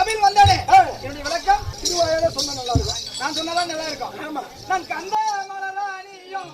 சபையில் வந்தானே என்னுடைய விளக்கம் திருவாயால சொன்னா நல்லா இருக்கும். நான் சொன்னாதான் நல்லா இருக்கும். ஆமா, நான் கந்த மலராணியும்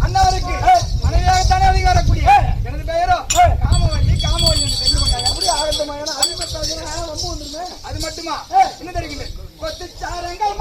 அண்ணாவருக்கு மனைவியாகத்தானே அதிகாரக்கூடிய எனது பெயரோ காமவல்லி. காமவல்லி அது மட்டுமா என்ன தெரியுங்க? கொத்து சாரங்கள்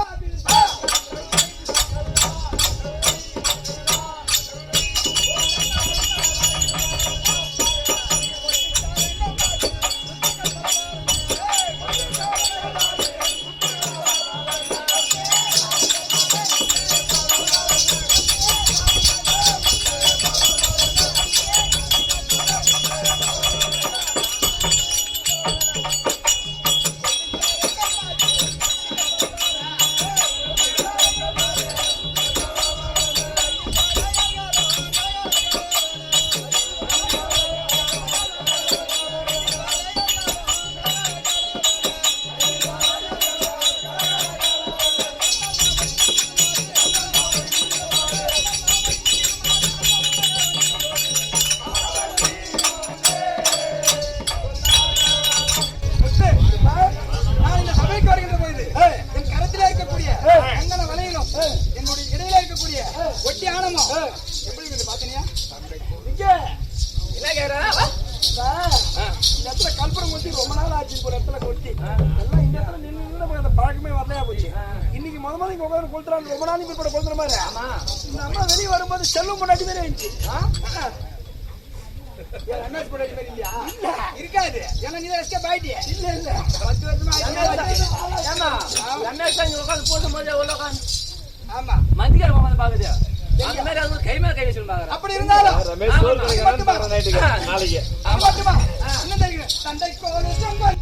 கல்புரம் கொட்டி ரொம்ப நாள் ஆச்சு. ஒரு இடத்துல கொட்டி எல்லாம் இந்த இடத்துல நின்று பழக்கமே வரலையா போச்சு. இன்னைக்கு முதல்ல உட்காந்து கொளுத்துறாங்க. ரொம்ப நாளைக்கு கூட கொளுத்துற மாதிரி இந்த அம்மா வெளியே வரும்போது செல்லும் முன்னாடி மாதிரி இருந்துச்சு. இருக்காது. ஏன்னா நீ எஸ்கேப் ஆயிட்டியா? இல்ல இல்ல 10 வருஷமா ஆமா மந்திக்கார மாமா பாக்குது. அந்த மாதிரி அது கை மேல கை வச்சிருந்தாங்க. அப்படி இருந்தாலும் ரமேஷ் சோல் கரெக்டா நைட்டுக்கு நாளைக்கு ஆமாமா என்ன தெரியும் தந்தை கோலே சங்க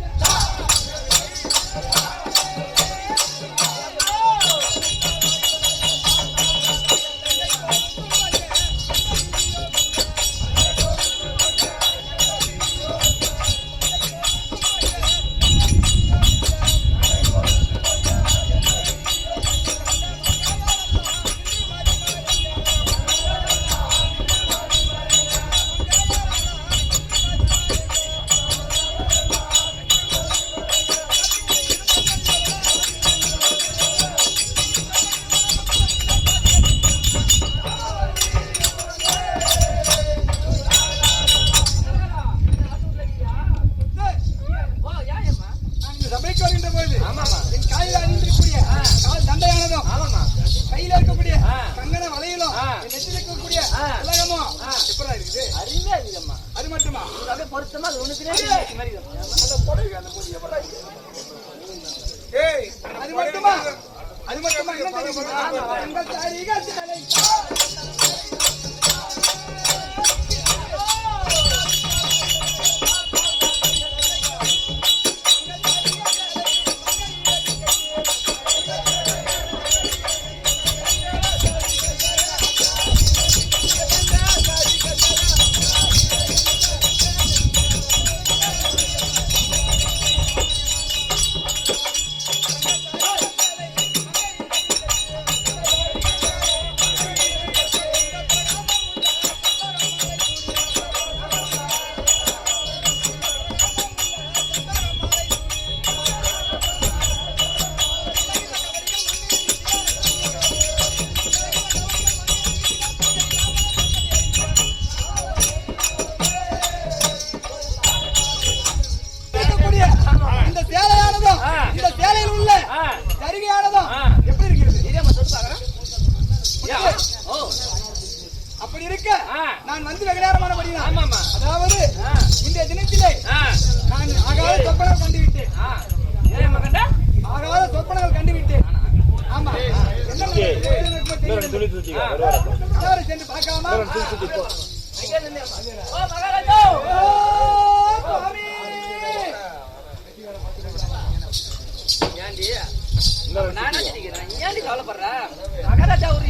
இப்படி இருக்க நான் வந்து வெகு நேரமானபடிதான். அதாவது இந்த தினத்திலே நான் ஆகாத சொப்பனம் கண்டுவிட்டேன். ஆகாத சொப்பனங்கள் கண்டுவிட்டேன். ஆமா சென்று பார்க்கலாமா? ஏன்டி கவலைப்படுற? மகாராஜா ஒரு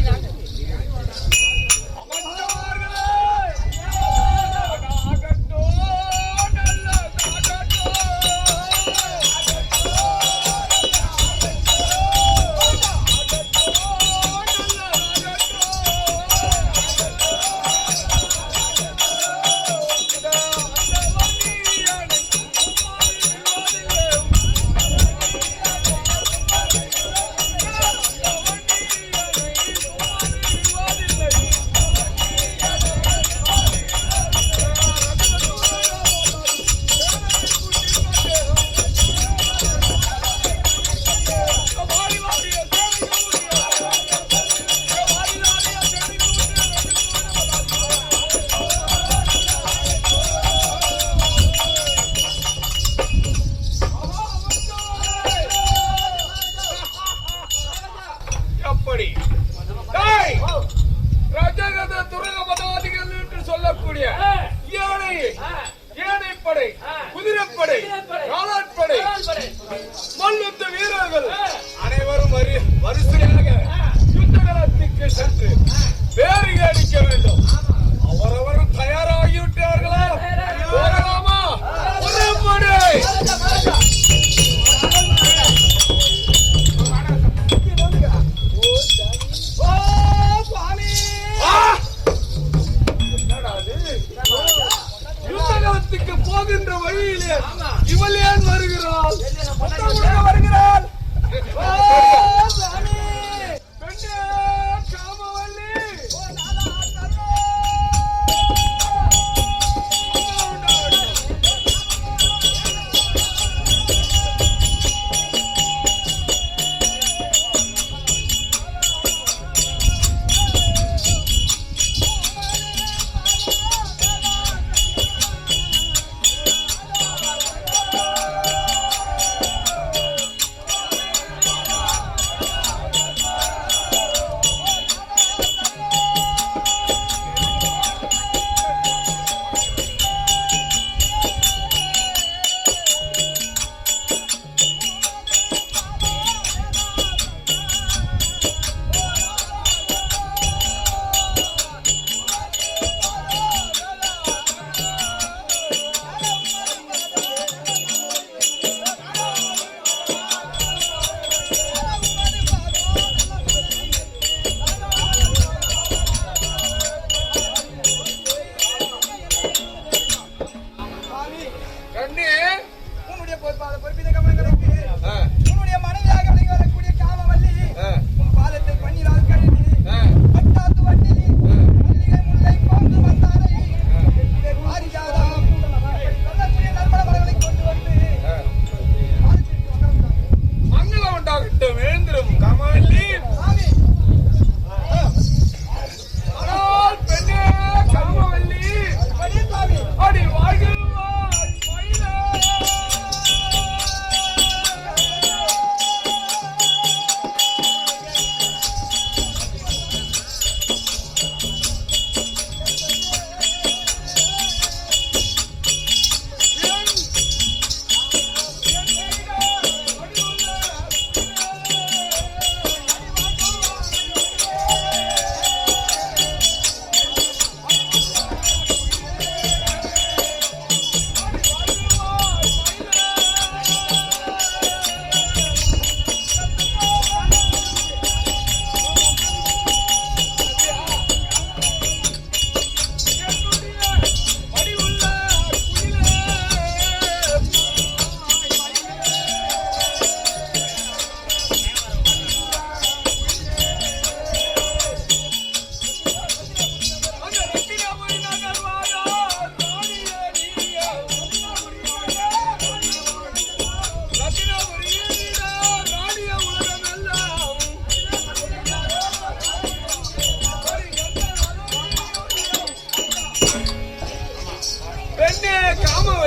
போகின்ற வழியிலே இவள் ஏன் வருகிறாள்? வருகிறாள்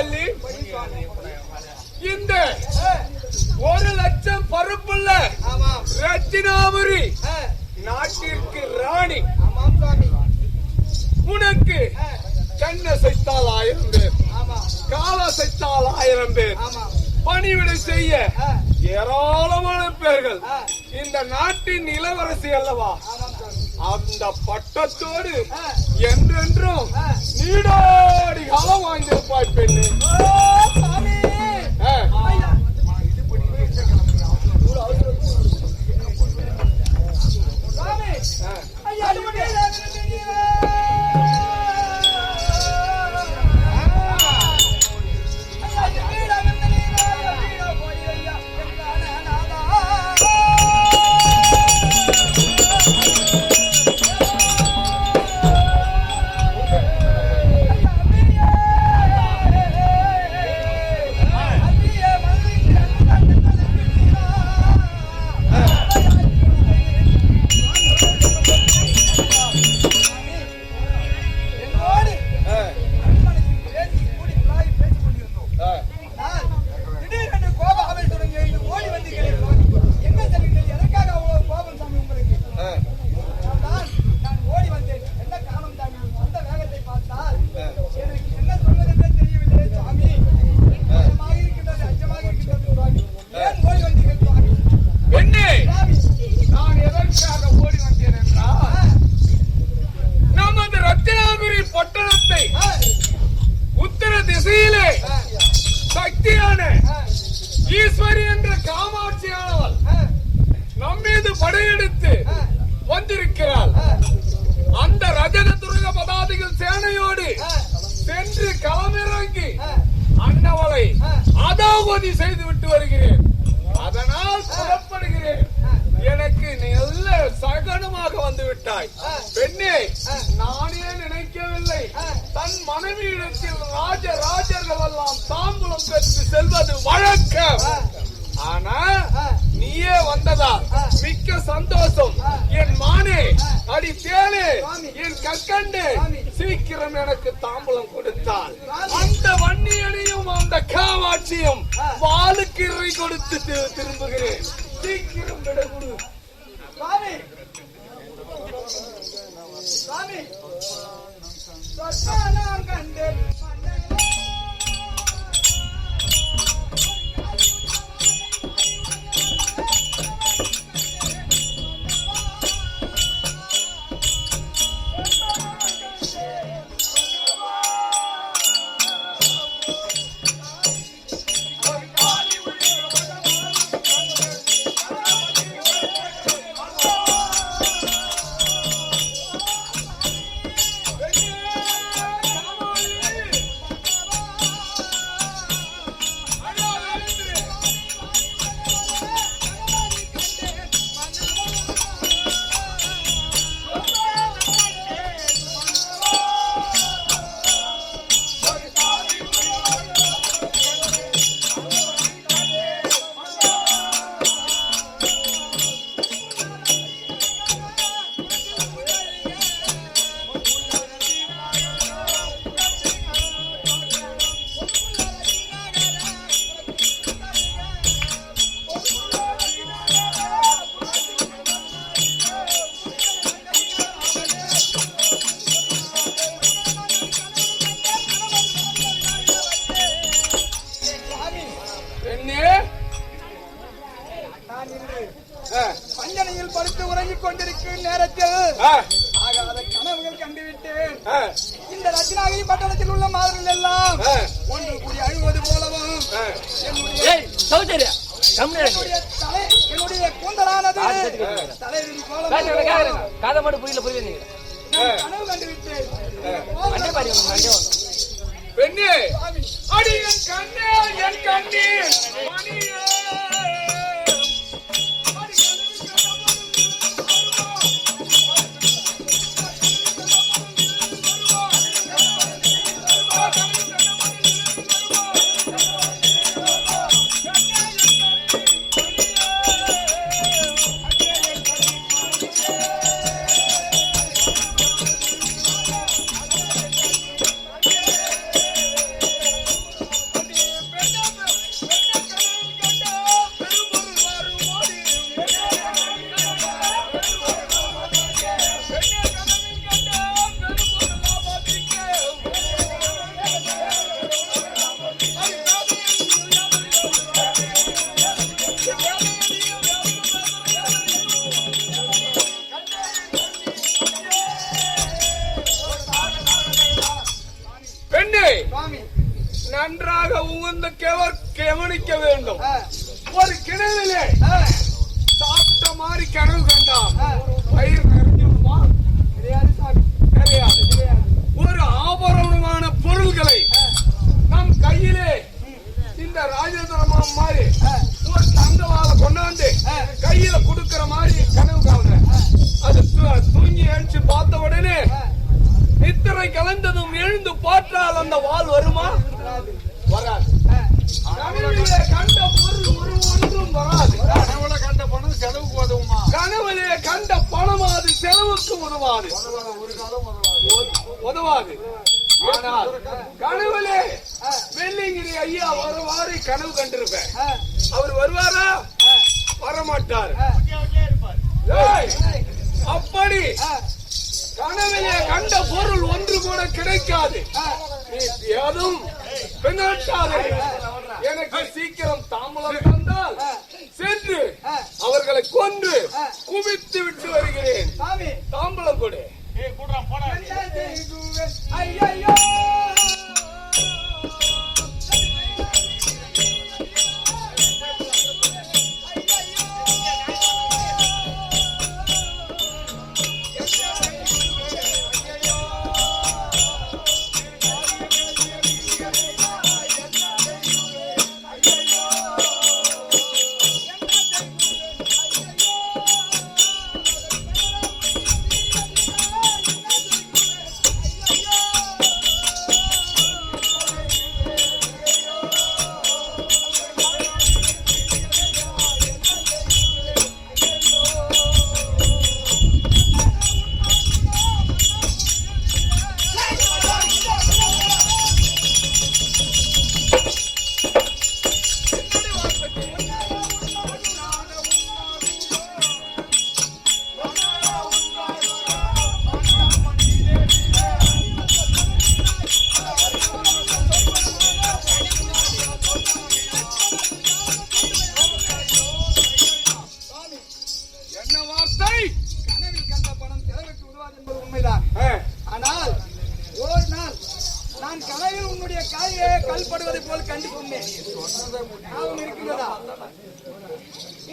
சொல்லி இந்த 1,00,000 பருப்புள்ள ரத்தினாபுரி நாட்டிற்கு ராணி உனக்கு கண்ண சைத்தால் 1000 பேர், கால சைத்தால் 1000 பேர், பணிவிடை செய்ய ஏராளமான பேர்கள். இந்த நாட்டின் இளவரசி அல்லவா? அந்த பட்டத்தோடு என்றென்றும் நீடாடி காலம் வாங்கியிருப்பாய் பெண்ணு. ஈஸ்வரி என்ற காமாட்சியானவள் நம்மீது படையெடுத்து வந்திருக்கிறாள். அந்த ரஜத துருக பதாதிகள் சேனையோடு சென்று களமிறங்கி அன்னவளை அதாவதி செய்து விட்டு வருகிறேன். அதனால் புறப்படுகிறேன். எனக்கு நல்ல சகனமாக வந்து விட்டாய் பெண்ணே. நானே நினைக்கவில்லை தன் மனைவியிடத்தில் ராஜர்கள் எல்லாம் தாம்பூலம் பெற்று செல்வது வழக்கம். ஆனா நீயே வந்ததால் மிக்க சந்தோஷம். என் மானே, அடி தேனே, என் கற்கண்டு, சீக்கிரம் எனக்கு தாம்பூலம் கொடுத்தால் அந்த வன்னியனையும் அந்த காமாட்சியும் வாளுக்கு இறை கொடுத்து திரும்புகிறேன். சீக்கிரம் விடகுடு சாமி. சாமி சொன்னான் கண்டு பஞ்சனையில் படுத்து உறங்கிக் கொண்டிருக்கும் நேரத்தில் ஆகாத கனவுகள் கண்டுவிட்டேன். இந்த ரத்னாகிரி பட்டணத்தில் உள்ள மாதர்கள் எல்லாம் ஒன்று கூடி அழுவது போலவும் என்னுடைய கூந்தலானது தலைவிரி போலவும் கனவு கண்டுவிட்டேன். பெண்ணே, அடி என் கண்ணே, என் கண்ணீர் மணியே. நன்றாக உகந்த கவனிக்க வேண்டும். ஒரு கிணறிலே சாப்பிட்ட மாதிரி கனவு கண்டான். பயிர் நிறைஞ்சிருமா? கிடையாது. ஒரு ஆபரணமான பொருள்களை நம் கையிலே இந்த ராஜேந்திரமா மாதிரி ஒரு தங்கவால கொண்டாந்து கையில குடுக்கிற மாதிரி கனவு காண்றேன். அது தூங்கி எழுந்து பார்த்த உடனே நித்திரை கலந்ததும் எழுந்து பார்த்தால் அந்த வாள் வருமா? வராது. கனவிலே கண்ட பொருள் ஒன்றும் வராது. கனவுல கண்ட பணம் செலவுக்கு உதவுமா? கனவிலே கண்ட பணம் அது செலவுக்கு உதவாது. ஒரு காலம் உதவாது. ஆனால் கனவுலே வெள்ளிங்கிரி ஐயா வருவாரு கனவு கண்டிருப்பேன். அவர் வருவாரா? வரமாட்டார். அப்படி கனவிலே கண்ட பொருள் ஒன்று கூட கிடைக்காது. அதுவும் பின்னாட்டாது. எனக்கு சீக்கிரம் தாம்பலம் தந்தால் சென்று அவர்களை கொன்று குவித்து விட்டு வருகிறேன். தாம்பலம் கொடு. ஐயோ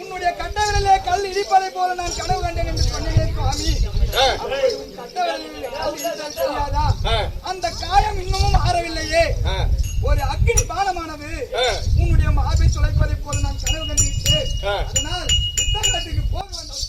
உன்னுடைய கட்டவிரலே கல் இடிப்பதை போல நான் கனவு கண்டேன் என்று சொன்னேன் சுவாமி. தெரியாதா? அந்த காயம் இன்னமும் ஆறவில்லையே. ஒரு அக்னி பாலமானது உன்னுடைய மார்பை துளைப்பதை போல நான் கனவு கண்டிருக்கிறேன். அதனால் யுத்தகலத்துக்கு போக வேண்டும்.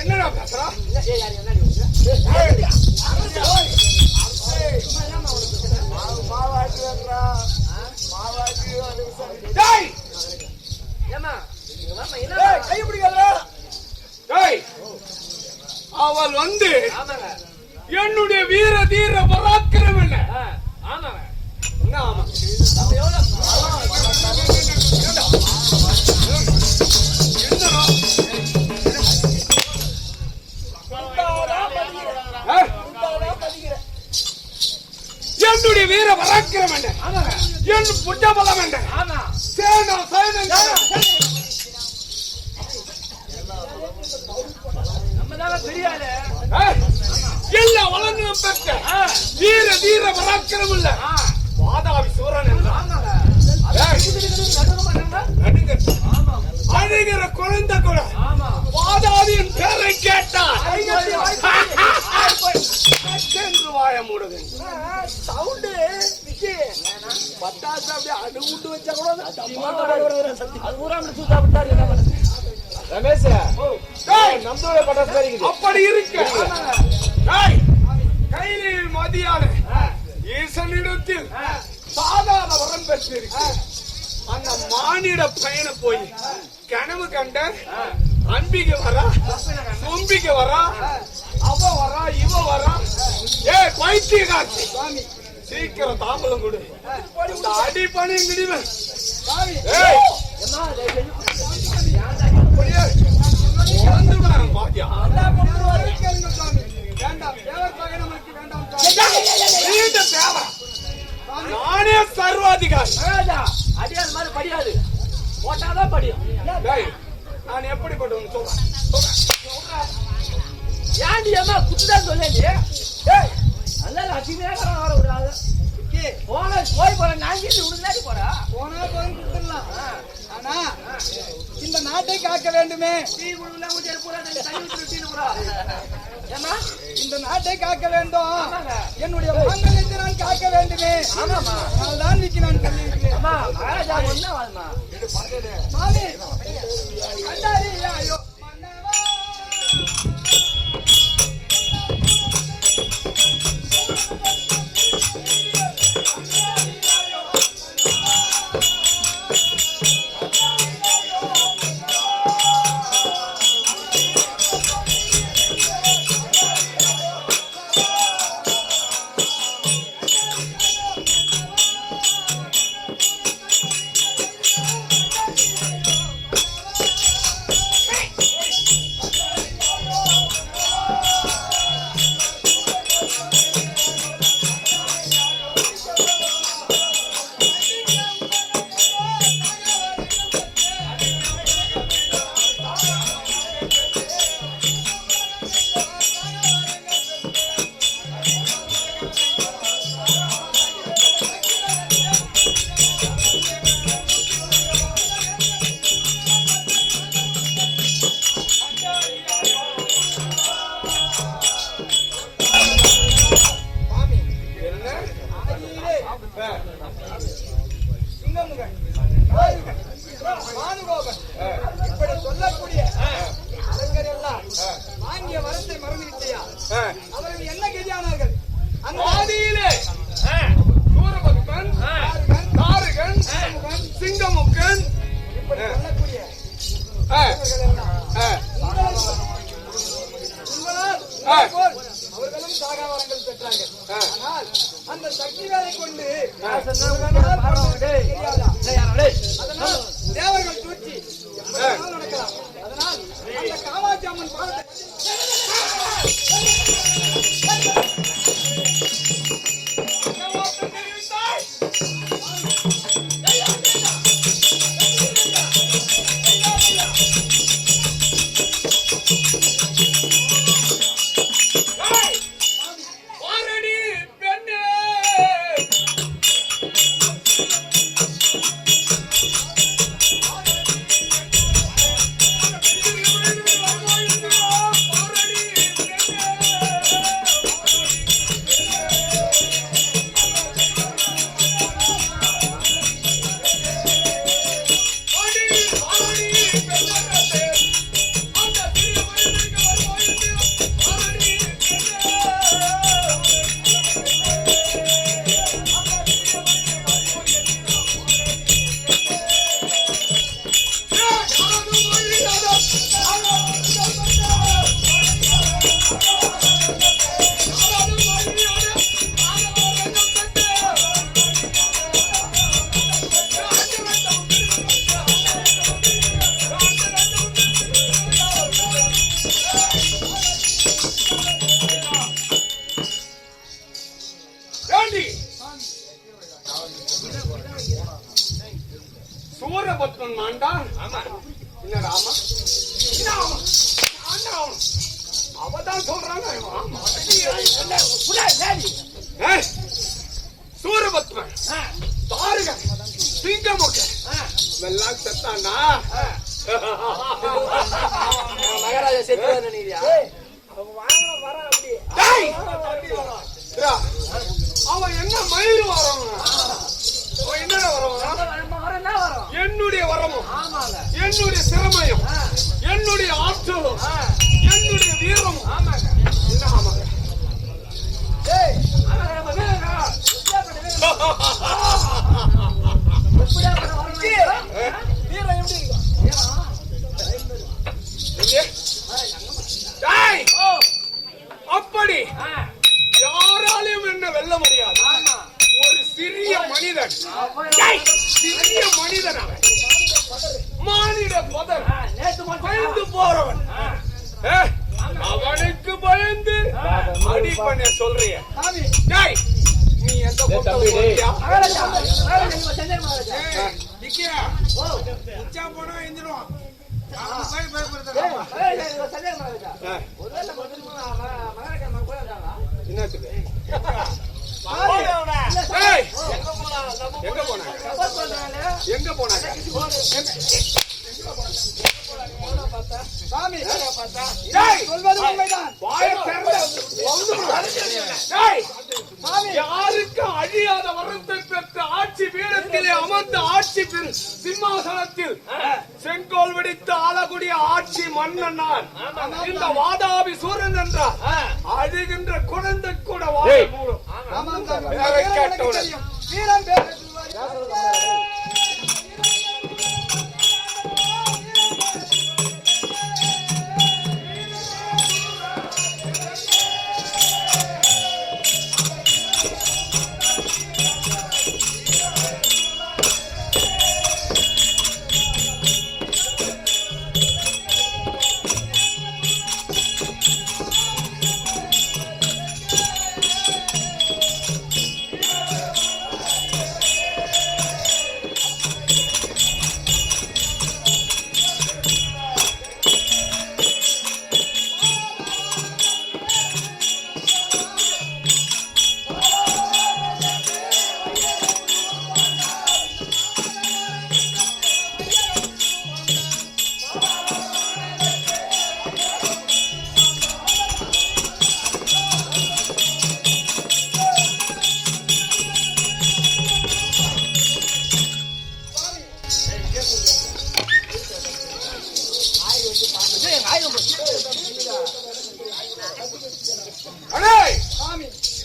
என்னடா பேசுறா? அவள் வந்து என்னுடைய வீர தீர பராக்கிரம் என்ன? என்னுடைய வீர பராக்கிரம் என்ன? என் புட்ட பலம் என்ன? எல்லா வளங்களும் பெற்ற வீர தீர பராக்கிரம் இல்ல வாதாவி சூரன் நடுங்க வரக்கூடாது. ஆமா. வாதாதியின் பேரை கேட்டால் போய். என்று வாய மூடுது. சவுண்டு விக்கி பட்டாசு அப்படியே அடு விட்டு வச்சா கூட அது பூரா அப்படி சுத்தா விட்டாரு என்ன பண்ணுது? ரமேஷ், நம்மளோட பட்டாசு இருக்குது. அப்படி இருக்கு. டேய், கையில் மதியான ஈசனிடத்தில் சாதாரண வரம் பெற்றிருக்கு. அந்த மானிட பயண போய் கனவு கண்ட அன்பிக்கு வரா, சொம்பிக்கு வரா, அவ வரா, இவ வரா. ஏ பைத்தியக்காரி, சீக்கிரம் தாம்பலம் கொடு. இந்த அடிப்பணி முடிவேன். ஏய், எம்மா, தயவு பாத்தியா வேண்டாம் தேவர்காக நமக்கு வேண்டாம் தேவை. நானே சர்வாதிகாரி. அடியாத மாதிரி படியாது, போட்டாதான் படியும். டேய், நான் எப்படிப்பட்டவன் சொல்றேன். ஏன்டி அம்மா குத்துதான் சொல்லேண்டி? அதனால அதிகமாக வர ஒரு ஆளு போய் போற நாங்க உனக்கு போறா போனா போய் கொடுத்துடலாம். ஆனா இந்த நாட்டை காக்க வேண்டுமே. டீ குடுல ஊத்தி போறா தண்ணி ஊத்தி போறா. ஏமா இந்த நாட்டை காக்க வேண்டும். ஆமாங்க. என்னுடைய மாங்கல்யத்தை நான் காக்க வேண்டுமே. ஆமாமா. அதனால்தான் விக்கி நான் சொல்லியிருக்கிறேன். அம்மா மகாராஜா என்ன வாதுமா மாமி கண்டாரி ஐயோ மன்னவா. இப்படி சொல்லக்கூடிய அரங்கர் எல்லாம் வாங்கிய வரத்தை மறந்து விட்டையா? அவர்கள் என்ன கதியானார்கள்? அந்த ஆதியிலே சூரபத்மன், தாரகன், சிங்கமுக்கன் இப்படி சொல்லக்கூடிய அவர்களும் சாகாவரங்கள் பெற்றார்கள். ஆனால் அந்த சக்தி வேலை கொண்டு அதனால் தேவர்கள் தூக்கி நடக்கலாம். அதனால் அந்த காமாட்சி அம்மன் பாதத்தை சூரபத்மன் மாண்டா. என்ன ராமா, அவதான் சொல்றாங்க. சூரபத்மன், தாரகன், சிங்கமுக்கன் எல்லாம் செத்தானா மகாராஜா செத்து நினைக்கிறியா? டேய்! அவன் என்ன மயில் வரும்? அவன் என்னென்ன வரும்? என்னுடைய வரமும், என்னுடைய திறமையும், என்னுடைய ஆற்றலும், என்னுடைய வீரமும். என்ன ஆமாங்க? அப்படி யாராலையும் என்ன வெல்ல முடியாது. ஒரு சிறிய மனிதன், சிறிய மனிதன் அவன், மானிட பதர், பயந்து போறவன். அவனுக்கு பயந்து அடிப்பண்ண சொல்றிய? நீ எந்த போனா எந்திருவான். என்னத்துக்கு எங்க போனாங்க? எங்க போனாங்க? சாமி சொல்வது உண்மைதான். யாருக்கு அழியாத வரத்தை பெற்ற ஆட்சி பீடத்திலே அமர்ந்த ஆட்சி சிம்மாசனத்தில் செங்கோல் வெடித்து ஆளக்கூடிய ஆட்சி மன்னன் நான். இந்த வாதாபி சூரன் என்றார் அழுகின்ற குழந்தை கூட வாழ மூலம். வீரம் பேச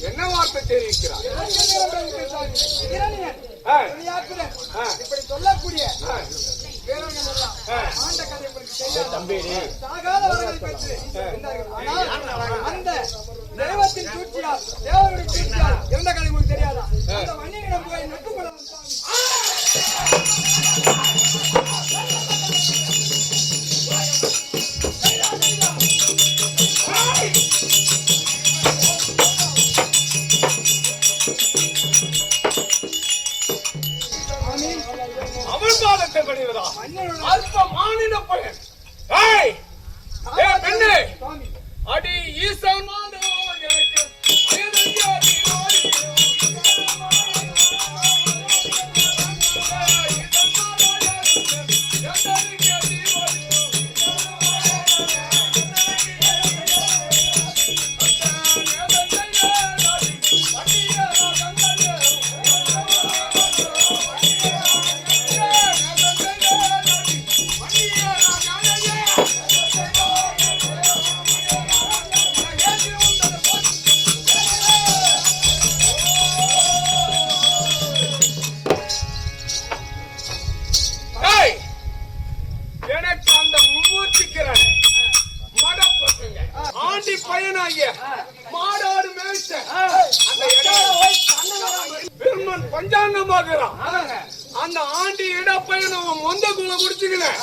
என்ன வார்த்தை தெரிவிக்கிறார்? இப்படி சொல்லக்கூடிய அந்த தெய்வத்தின் சூழ்ச்சியால் தேவனுடைய சூழ்ச்சியால் எந்த கதை உங்களுக்கு தெரியாதா? அந்த மண்ணினிடம் போய் நட்டுப்பட அமர்பாதத்தை பணிவதா அல்ப மானிட பயன். பெண்ணே அடி ஈசன் எனக்கு அந்த ஆண்டி இடப்பயணம் மொந்த குள்ள குடிச்சுக்கிறேன்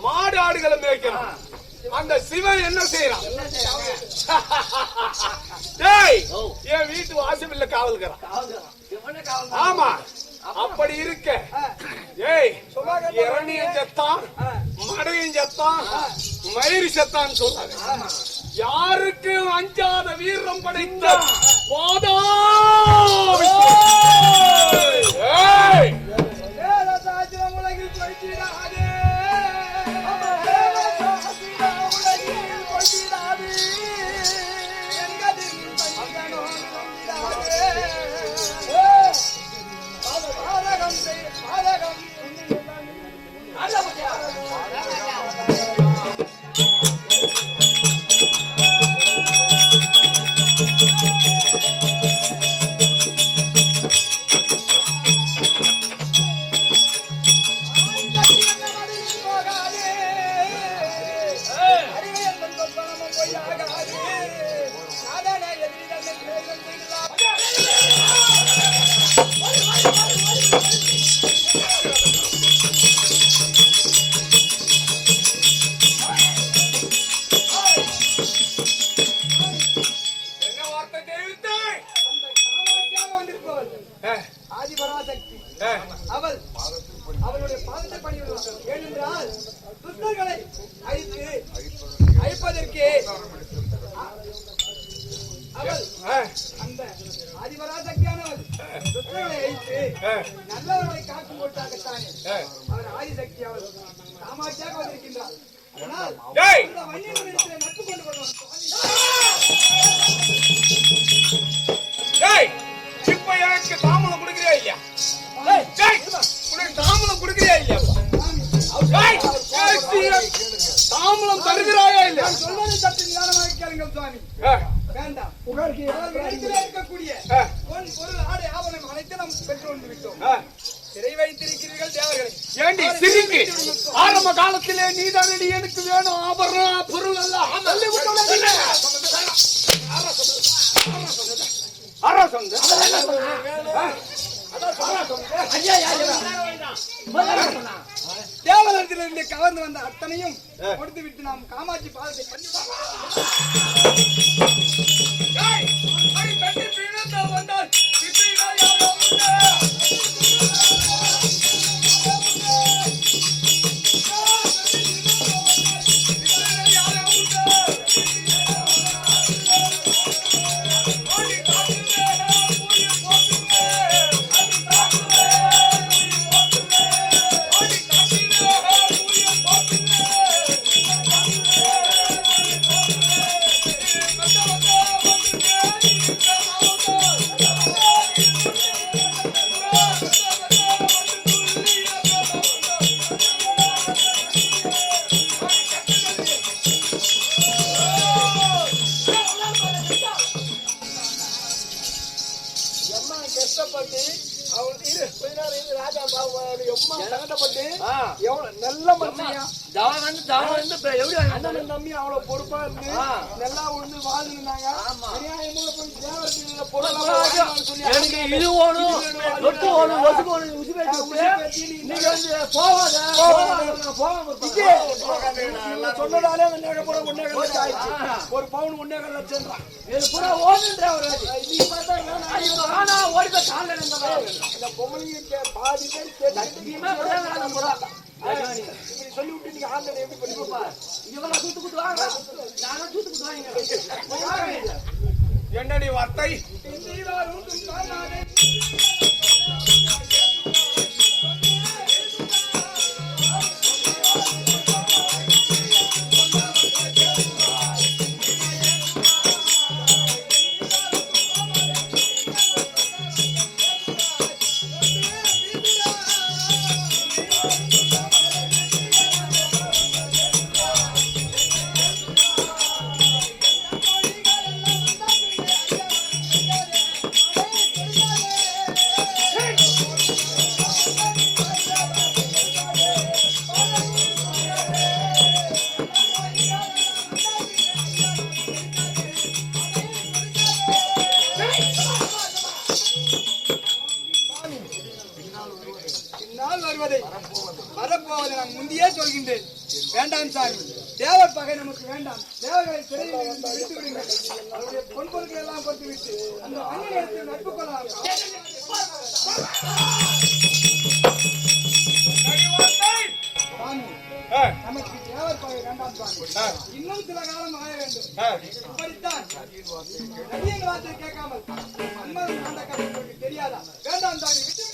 மாடு ஆடுகளை மேய்க்கிறான். அந்த சிவன் என்ன செய்யறான்? என் வீட்டு வாசல்ல காவல்கிறான். ஆமா, அப்படி இருக்க இரணியும் செத்தான், மடையும் செத்தான், மயிறு செத்தான் சொன்னாங்க. யாருக்கு அஞ்சாத வீரம் படைத்த வாதா உலகில் என்ன வார்த்தை தெரிவித்தாய்? அந்த காமாட்சியாக வந்திருப்பவள் ஆதிபராசக்தி. அவளுடைய பாதத்தை பணிவிடுவார்கள். ஏனென்றால் துஷ்டர்களை அழிப்பதற்கு அவள் அந்த ஆதிபராசக்தியானவள் துஷ்டர்களை அழித்து நல்லவர்களை காக்கும் பொருட்டாகத்தானே அவர் ஆதிசக்தி அவள் காமாட்சியாக வந்திருக்கின்றார். அதனால் இந்த வன்னியர்களிடத்திலே நட்பு கொண்டு வருவார். இப்ப எனக்கு தாமலம் கொடுக்கிறியா இல்லையா? உனக்கு தாமலம் கொடுக்கிறியா இல்லையா? தாமலம் தருகிறாயா இல்லையா? நான் சொல்வதை சற்று நிதானமாக கேளுங்கள் சுவாமி. வேண்டாம். அவர்களிடத்திலே இருக்கக்கூடிய பொன் பொருள் ஆடை ஆபரணம் அனைத்து நாம் பெற்று வந்து விட்டோம். சிறை வைத்திருக்கிறீர்கள் தேவர்களை. ஏண்டி சிரிக்கு ஆரம்ப காலத்திலே நீதானடி எனக்கு வேணும் ஆபரணம் பொருள் எல்லாம் தேவலத்திலிருந்து கவர்ந்து வந்த அத்தனையும் கொடுத்து விட்டு நாம் காமாட்சி பாதத்தை பண்ணி கஷ்டப்பட்டு ராஜா சங்கடப்பட்டு நல்ல மனுஷன் நம்பி அவ்வளவு பொறுப்பா இருந்து நல்லா உழுந்து வாழ்ந்துருந்தாங்க. சொன்னதாலே ஒரு பவுன் 1.5 லட்சம் பொம்பளைங்க பாதி சொல்லி விட்டு நீங்க ஆண்டனை எப்படி பண்ணிப்பா என்னடி வார்த்தை? வரப்போவதை நான் முந்தையே சொல்கின்றேன். வேண்டாம் சாமி, தேவர் பகை நமக்கு வேண்டாம். தேவர்களை சிறையில் விட்டு விடுங்கள். அவருடைய பொன்பொருட்கள் எல்லாம் கொடுத்து விட்டு அந்த அந்நியத்தில் நட்பு கொள்ளலாம். நமக்கு தேவர் பகை வேண்டாம் சுவாமி. இன்னும் சில காலம் ஆய வேண்டும். இப்படித்தான் நதியின் வார்த்தை கேட்காமல் அம்மன் ஆண்ட கதை தெரியாதா? வேண்டாம் சாமி, விட்டு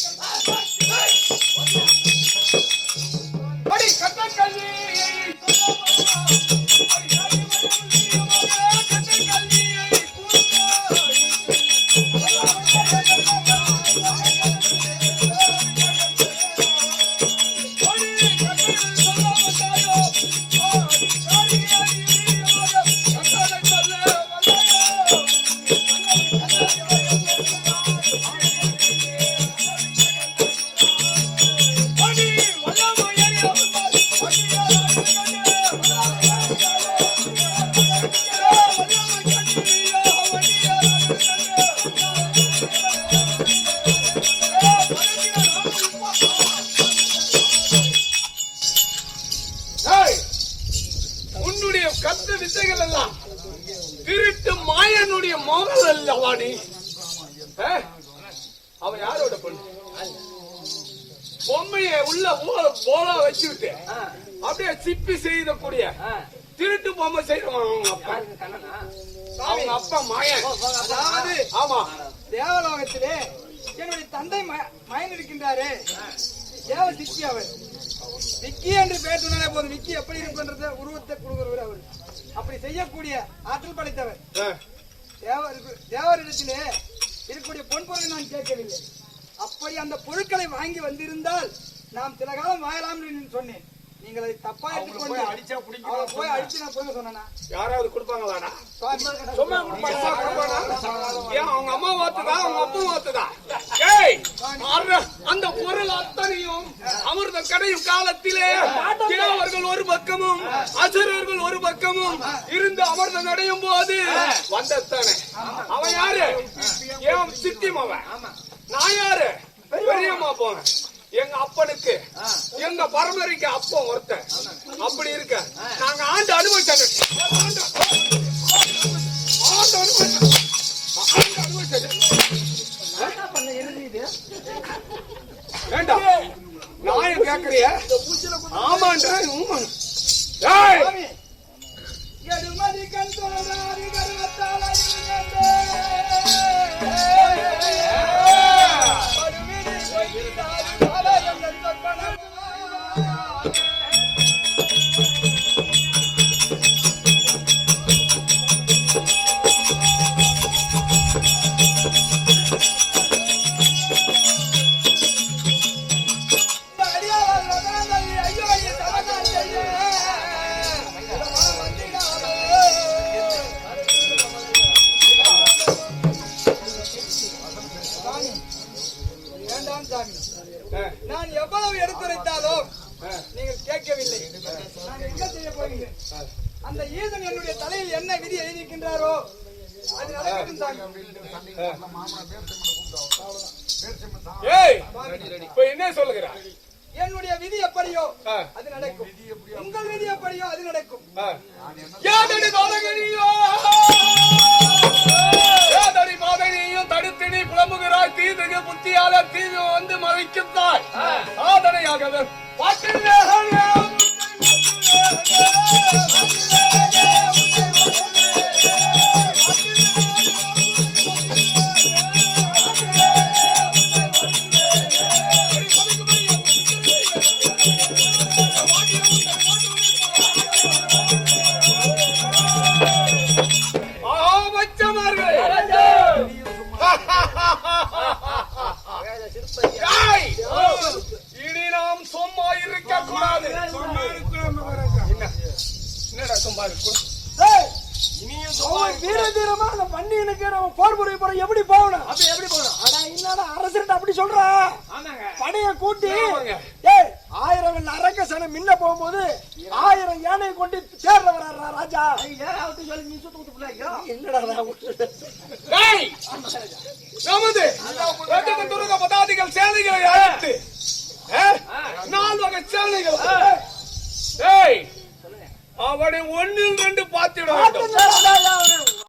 பொம்மைய உள்ள போலா வச்சுக்கிட்டு அப்படியே சிப்பி செய்யக்கூடிய திருட்டு பொம்மை செய்யறவன் அவங்க அப்பா. யாருக்கு கண்ணனா? அவங்க அப்பா மாயன். அதாவது ஆமா, தேவலோகத்திலே என்னுடைய தந்தை மயன் இருக்கின்றாரே, தேவ சிக்கி அவர். விக்கி என்று பெயர் சொன்னாலே போதும், விக்கி எப்படி இருக்கின்ற உருவத்தை கொடுக்கிறவர் அவர். அப்படி செய்யக்கூடிய ஆற்றல் படைத்தவர். தேவரிடத்திலே இருக்கக்கூடிய பொன் பொருளை நான் கேட்கவில்லை. அப்படி அந்த பொருட்களை வாங்கி வந்திருந்தால் நாம் சில காலம் வாழலாம் என்று சொன்னேன். நீங்கள் அதை தப்பா எடுத்துக்கொண்டு போய் அடிச்சு நான் போய் சொன்னா யாராவது கொடுப்பாங்களாடா? சும்மா ஏன் அவங்க அம்மா வாத்துதா அவங்க அப்பா வாத்துதா? ஏய், அந்த பொருள் அத்தனையும் அமிர்த கடையும் காலத்திலே தேவர்கள் ஒரு பக்கமும் அசுரர்கள் ஒரு பக்கமும் இருந்து அமிர்தம் அடையும் போது வந்தத்தானே அவன் யாரு? ஏன் சித்தி மவன். நான் யாரு? பெரியம்மா போனேன். எங்க அப்பனுக்கு எங்க பரம்பரைக்கு அப்பா ஒருத்தன். அப்படி இருக்க நாங்க ஆண்டு அனுபவிச்சாங்க. வேண்டாம் நான் கேக்குறிய ஆமான்ற எடுமதி கண் தோன்றாரி கருவத்தால் நான் எவ்வளவு எடுத்துரைத்தாலும் நீங்கள் கேட்கவில்லை. நான் என்ன செய்ய போகிறேன்? அந்த ஈசன் என்னுடைய தலையில் என்ன விதி எழுதியிருக்கின்றாரோ அது நடக்கும் சாமி. ஏய், இப்ப என்ன சொல்லுகிறார்? என்னுடைய விதி எப்படியோ அது நடக்கும். உங்கள் விதி எப்படியோ அது நடக்கும். யாதடி மாதகனியோ யாதடி மாதகனியும் தடுத்தினி புலம்புகிறாய். தீதுக்கு புத்தியால தீது வந்து மறைக்குத்தாய். சாதனையாக பாட்டில் இனி நாம் சும்மா இருக்க கூடாது. என்னடா சும்மா இருக்கும்? வீர தீரமா அந்த பண்டிகைக்கு நம்ம போர் புரிய போறோம். எப்படி போகணும்? அப்படி எப்படி போகணும்? ஆனா என்னடா அரசர்ட்ட அப்படி சொல்ற? படையை கூட்டி 1000 அரக்கசனம் முன்ன போகும்போது 1000 யானை கொண்டு தேர்ல வர்றாரா ராஜா? சொல்லி நீ சுத்த ஊத்து பிள்ளைங்க என்னடா நமது துருக பதாதிகள் சேனைகளை அழைத்து 4 வகை சேனைகள் அவனை 1 2 பார்த்திட வேண்டும்.